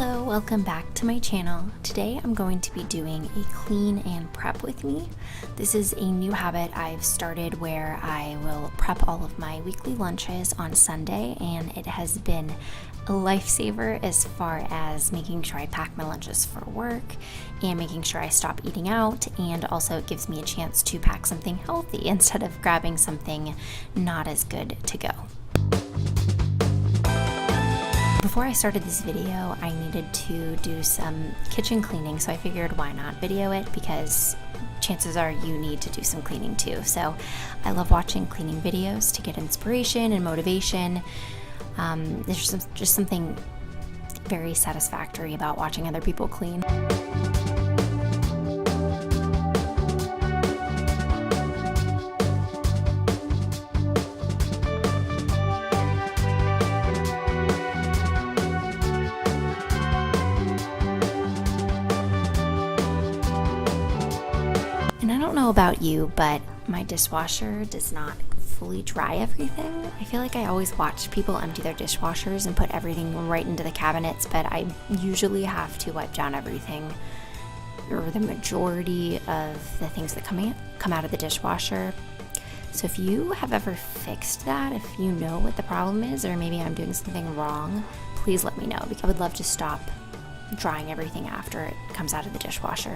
Hello, welcome back to my channel. Today I'm going to be doing a clean and prep with me. This is a new habit I've started where I will prep all of my weekly lunches on Sunday, and it has been a lifesaver as far as making sure I pack my lunches for work and making sure I stop eating out, and also it gives me a chance to pack something healthy instead of grabbing something not as good to go. Before I started this video, I needed to do some kitchen cleaning, so I figured why not video it, because chances are you need to do some cleaning too. So I love watching cleaning videos to get inspiration and motivation. There's just something very satisfactory about watching other people clean. And I don't know about you, but my dishwasher does not fully dry everything. I feel like I always watch people empty their dishwashers and put everything right into the cabinets, but I usually have to wipe down everything, or the majority of the things that come out of the dishwasher. So if you have ever fixed that, if you know what the problem is, or maybe I'm doing something wrong, please let me know, because I would love to stop drying everything after it comes out of the dishwasher.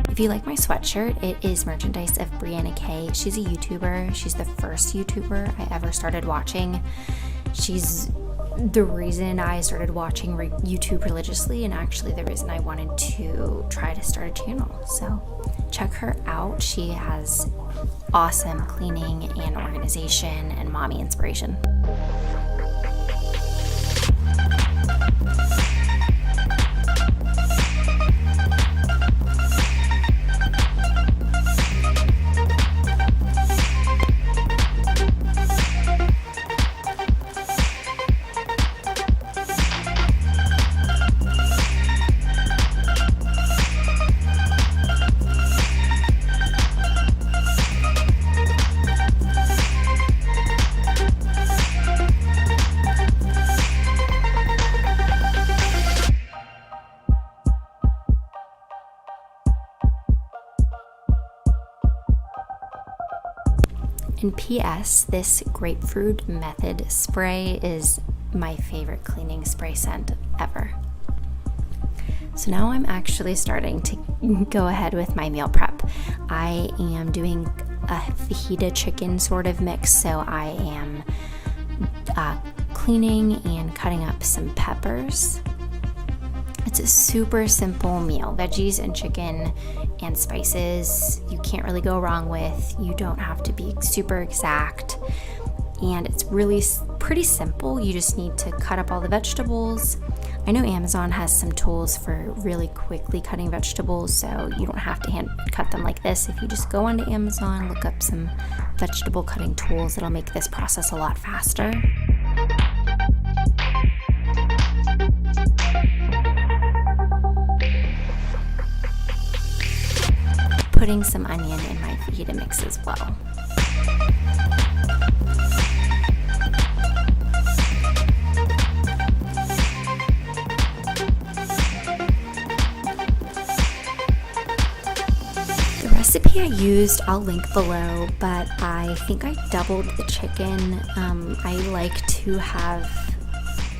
If you like my sweatshirt, it is merchandise of Brianna K. She's a YouTuber. She's the first YouTuber I ever started watching. She's the reason I started watching YouTube religiously, and actually the reason I wanted to try to start a channel. So check her out. She has awesome cleaning and organization and mommy inspiration. And P.S. this grapefruit method spray is my favorite cleaning spray scent ever. So now I'm actually starting to go ahead with my meal prep. I am doing a fajita chicken sort of mix, so I am cleaning and cutting up some peppers. It's a super simple meal, veggies and chicken and spices. You can't really go wrong with. You don't have to be super exact, and it's really pretty simple. You just need to cut up all the vegetables. I know Amazon has some tools for really quickly cutting vegetables, so you don't have to hand cut them like this. If you just go onto Amazon, look up some vegetable cutting tools, it'll make this process a lot faster. Putting some onion in my fajita mix as well. recipe I used, I'll link below, but I think I doubled the chicken. I like to have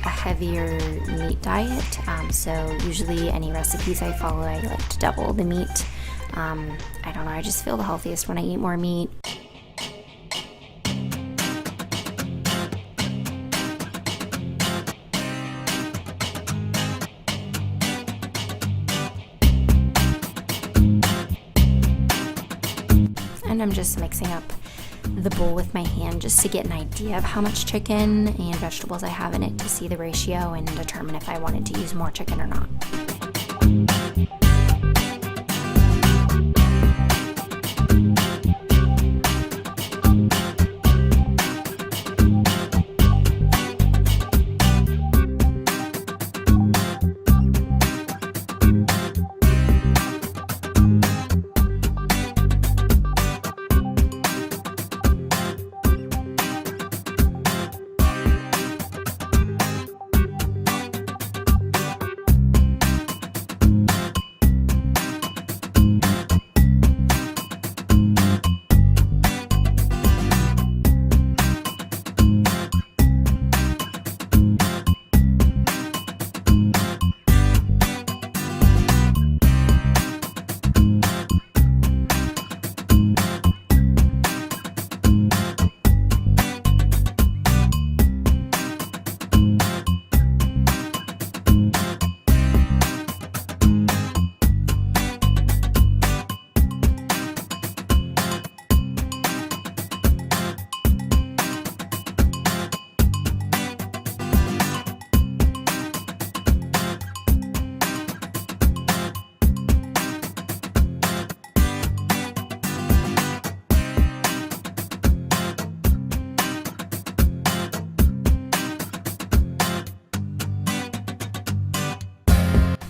a heavier meat diet, so usually any recipes I follow, I like to double the meat. I don't know, I just feel the healthiest when I eat more meat. And I'm just mixing up the bowl with my hand just to get an idea of how much chicken and vegetables I have in it to see the ratio and determine if I wanted to use more chicken or not.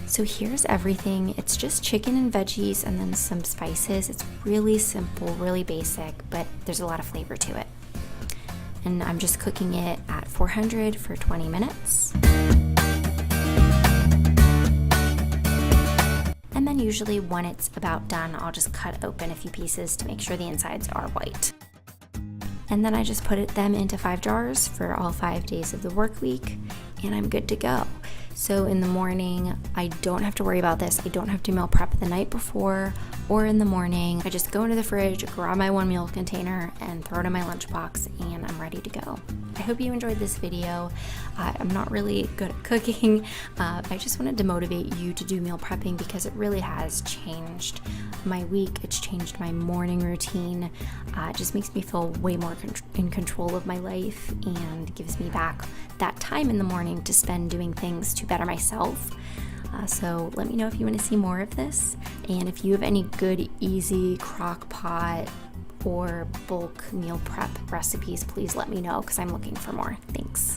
So here's everything. It's just chicken and veggies and then some spices. It's really simple, really basic, but there's a lot of flavor to it. And I'm just cooking it at 400 for 20 minutes. And then usually when it's about done, I'll just cut open a few pieces to make sure the insides are white. And then I just put them into 5 jars for all 5 days of the work week, and I'm good to go. So in the morning, I don't have to worry about this. I don't have to meal prep the night before or in the morning. I just go into the fridge, grab my 1 meal container, and throw it in my lunchbox, and I'm ready to go. I hope you enjoyed this video. I'm not really good at cooking. I just wanted to motivate you to do meal prepping because it really has changed my week. It's changed my morning routine. It just makes me feel way more in control of my life and gives me back that time in the morning to spend doing things to better myself. So let me know if you want to see more of this, and if you have any good, easy crock pot or bulk meal prep recipes, please let me know because I'm looking for more. Thanks.